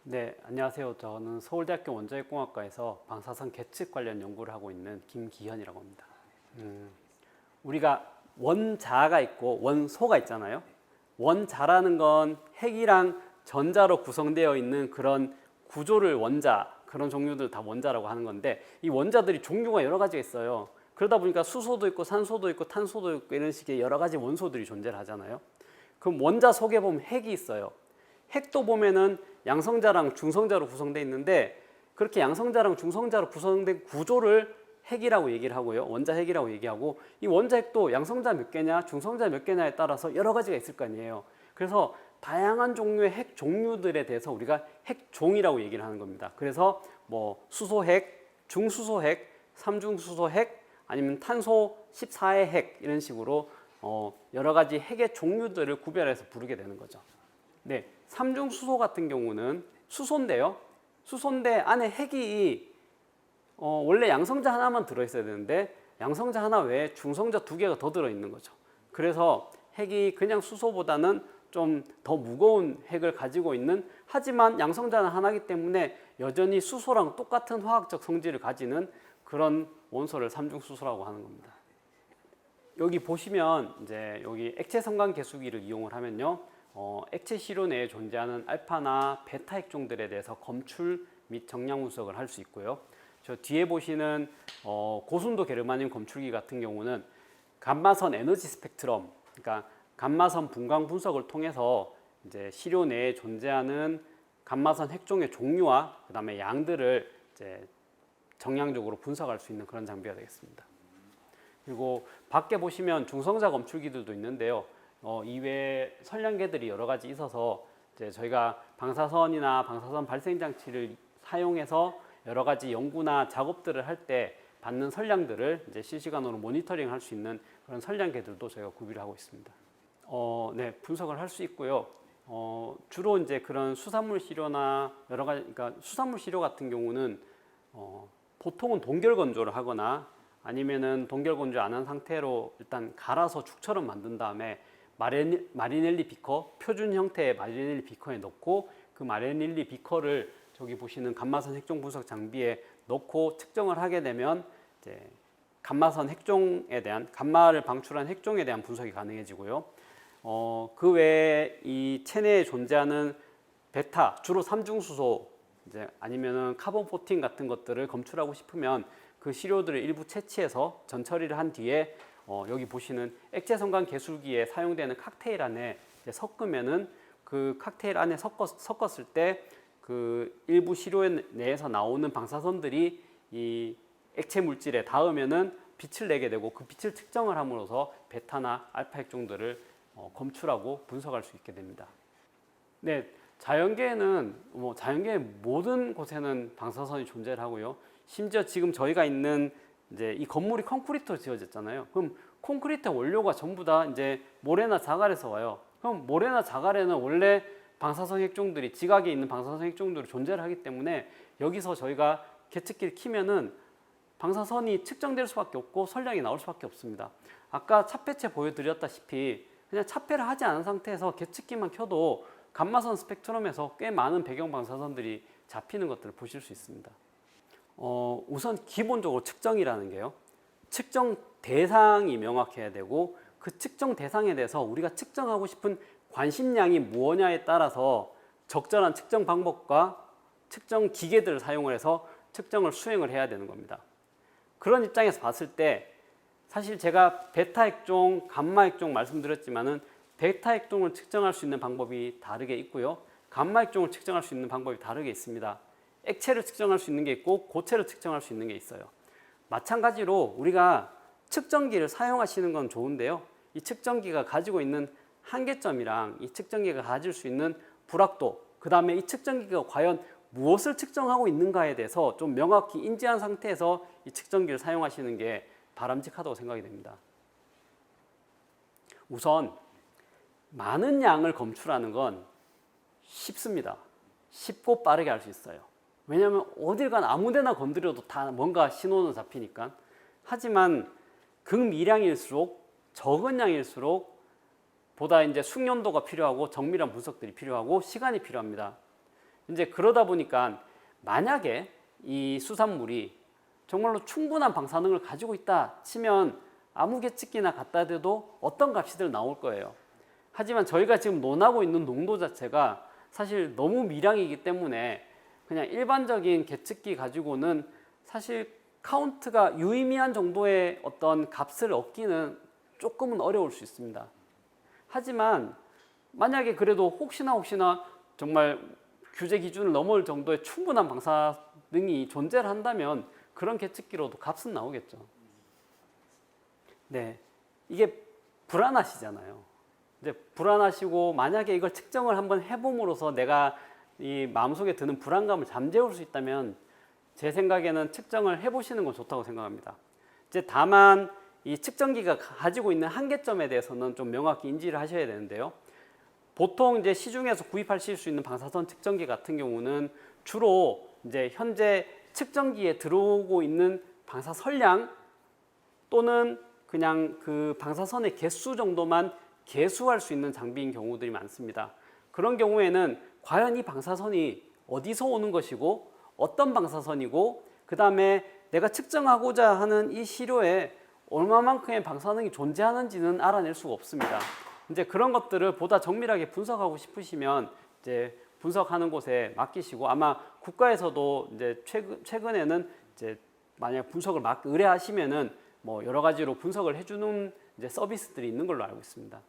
네, 안녕하세요. 저는 서울대학교 원자력공학과에서 방사선 계측 관련 연구를 하고 있는 김기현이라고 합니다. 우리가 원자가 있고 원소가 있잖아요. 원자라는 건 핵이랑 전자로 구성되어 있는 그런 구조를 원자, 그런 종류들 다 원자라고 하는 건데, 이 원자들이 종류가 여러 가지가 있어요. 그러다 보니까 수소도 있고 산소도 있고 탄소도 있고 이런 식의 여러 가지 원소들이 존재를 하잖아요. 그럼 원자 속에 보면 핵이 있어요. 핵도 보면은 양성자랑 중성자로 구성되어 있는데, 그렇게 양성자랑 중성자로 구성된 구조를 핵이라고 얘기를 하고요. 원자 핵이라고 얘기하고, 이 원자 핵도 양성자 몇 개냐 중성자 몇 개냐에 따라서 여러 가지가 있을 거 아니에요. 그래서 다양한 종류의 핵 종류들에 대해서 우리가 핵종이라고 얘기를 하는 겁니다. 그래서 뭐 수소핵, 중수소핵, 삼중수소핵, 아니면 탄소 14의 핵, 이런 식으로 여러 가지 핵의 종류들을 구별해서 부르게 되는 거죠. 네, 삼중수소 같은 경우는 수소인데요. 수소인데 안에 핵이 원래 양성자 하나만 들어있어야 되는데, 양성자 하나 외에 중성자 2개가 더 들어있는 거죠. 그래서 핵이 그냥 수소보다는 좀 더 무거운 핵을 가지고 있는, 하지만 양성자는 하나이기 때문에 여전히 수소랑 똑같은 화학적 성질을 가지는 그런 원소를 삼중수소라고 하는 겁니다. 여기 보시면 이제 여기 액체 성간 계수기를 이용을 하면요, 액체 시료 내에 존재하는 알파나 베타 핵종들에 대해서 검출 및 정량 분석을 할 수 있고요. 저 뒤에 보시는 고순도 게르마늄 검출기 같은 경우는 감마선 에너지 스펙트럼, 그러니까 감마선 분광 분석을 통해서 이제 시료 내에 존재하는 감마선 핵종의 종류와 그다음에 양들을 이제 정량적으로 분석할 수 있는 그런 장비가 되겠습니다. 그리고 밖에 보시면 중성자 검출기들도 있는데요. 이외에 선량계들이 여러 가지 있어서 이제 저희가 방사선이나 방사선 발생 장치를 사용해서 여러 가지 연구나 작업들을 할 때 받는 선량들을 이제 실시간으로 모니터링 할 수 있는 그런 선량계들도 저희가 구비를 하고 있습니다. 네, 분석을 할 수 있고요. 주로 이제 그런 수산물 시료나 여러 가지, 그러니까 수산물 시료 같은 경우는 보통은 동결 건조를 하거나 아니면은 동결 건조 안 한 상태로 일단 갈아서 죽처럼 만든 다음에 마리넬리 비커, 표준 형태의 마리넬리 비커에 넣고, 그 마리넬리 비커를 저기 보시는 감마선 핵종 분석 장비에 넣고 측정을 하게 되면 이제 감마선 핵종에 대한, 감마를 방출한 핵종에 대한 분석이 가능해지고요. 그 외에 이 체내에 존재하는 베타, 주로 삼중수소, 이제 아니면은 카본 14 같은 것들을 검출하고 싶으면 그 시료들을 일부 채취해서 전처리를 한 뒤에 여기 보시는 액체 성간 계술기에 사용되는 칵테일 안에 이제 섞으면은, 그 칵테일 안에 섞었을 때 그 일부 시료 내에서 나오는 방사선들이 이 액체 물질에 닿으면은 빛을 내게 되고, 그 빛을 측정을 함으로써 베타나 알파 핵종들을 검출하고 분석할 수 있게 됩니다. 네, 자연계에는 자연계의 모든 곳에는 방사선이 존재를 하고요. 심지어 지금 저희가 있는 이제 이 건물이 콘크리트로 지어졌잖아요. 그럼 콘크리트 원료가 전부 다 이제 모래나 자갈에서 와요. 그럼 모래나 자갈에는 원래 방사선 핵종들이, 지각에 있는 방사선 핵종들이 존재를 하기 때문에 여기서 저희가 계측기를 키면은 방사선이 측정될 수밖에 없고 선량이 나올 수밖에 없습니다. 아까 차폐체 보여드렸다시피 그냥 차폐를 하지 않은 상태에서 계측기만 켜도 감마선 스펙트럼에서 꽤 많은 배경 방사선들이 잡히는 것들을 보실 수 있습니다. 우선 기본적으로 측정이라는 게요, 측정 대상이 명확해야 되고, 그 측정 대상에 대해서 우리가 측정하고 싶은 관심량이 무엇냐에 따라서 적절한 측정 방법과 측정 기계들을 사용을 해서 측정을 수행을 해야 되는 겁니다. 그런 입장에서 봤을 때 사실 제가 베타 핵종, 감마 핵종 말씀드렸지만은 베타 핵종을 측정할 수 있는 방법이 다르게 있고요, 감마 핵종을 측정할 수 있는 방법이 다르게 있습니다. 액체를 측정할 수 있는 게 있고 고체를 측정할 수 있는 게 있어요. 마찬가지로 우리가 측정기를 사용하시는 건 좋은데요, 이 측정기가 가지고 있는 한계점이랑 이 측정기가 가질 수 있는 불확도, 그 다음에 이 측정기가 과연 무엇을 측정하고 있는가에 대해서 좀 명확히 인지한 상태에서 이 측정기를 사용하시는 게 바람직하다고 생각이 됩니다. 우선 많은 양을 검출하는 건 쉽습니다. 쉽고 빠르게 할 수 있어요. 왜냐하면 어딜 가나 아무데나 건드려도 다 뭔가 신호는 잡히니까. 하지만 극미량일수록, 적은 양일수록 보다 이제 숙련도가 필요하고 정밀한 분석들이 필요하고 시간이 필요합니다. 이제 그러다 보니까 만약에 이 수산물이 정말로 충분한 방사능을 가지고 있다 치면 아무 계측기나 갖다 대도 어떤 값이들 나올 거예요. 하지만 저희가 지금 논하고 있는 농도 자체가 사실 너무 미량이기 때문에 그냥 일반적인 계측기 가지고는 사실 카운트가 유의미한 정도의 어떤 값을 얻기는 조금은 어려울 수 있습니다. 하지만 만약에 그래도 혹시나 정말 규제 기준을 넘을 정도의 충분한 방사능이 존재를 한다면 그런 계측기로도 값은 나오겠죠. 네, 이게 불안하시잖아요. 이제 불안하시고 만약에 이걸 측정을 한번 해봄으로써 내가 이 마음속에 드는 불안감을 잠재울 수 있다면 제 생각에는 측정을 해보시는 건 좋다고 생각합니다. 이제 다만 이 측정기가 가지고 있는 한계점에 대해서는 좀 명확히 인지를 하셔야 되는데요. 보통 이제 시중에서 구입하실 수 있는 방사선 측정기 같은 경우는 주로 이제 현재 측정기에 들어오고 있는 방사선량 또는 그냥 그 방사선의 개수 정도만 계수할 수 있는 장비인 경우들이 많습니다. 그런 경우에는 과연 이 방사선이 어디서 오는 것이고 어떤 방사선이고 그 다음에 내가 측정하고자 하는 이 시료에 얼마만큼의 방사능이 존재하는지는 알아낼 수가 없습니다. 이제 그런 것들을 보다 정밀하게 분석하고 싶으시면 이제 분석하는 곳에 맡기시고 아마 국가에서도 이제 최근에는 이제 만약 분석을 의뢰하시면은 뭐 여러 가지로 분석을 해주는 이제 서비스들이 있는 걸로 알고 있습니다.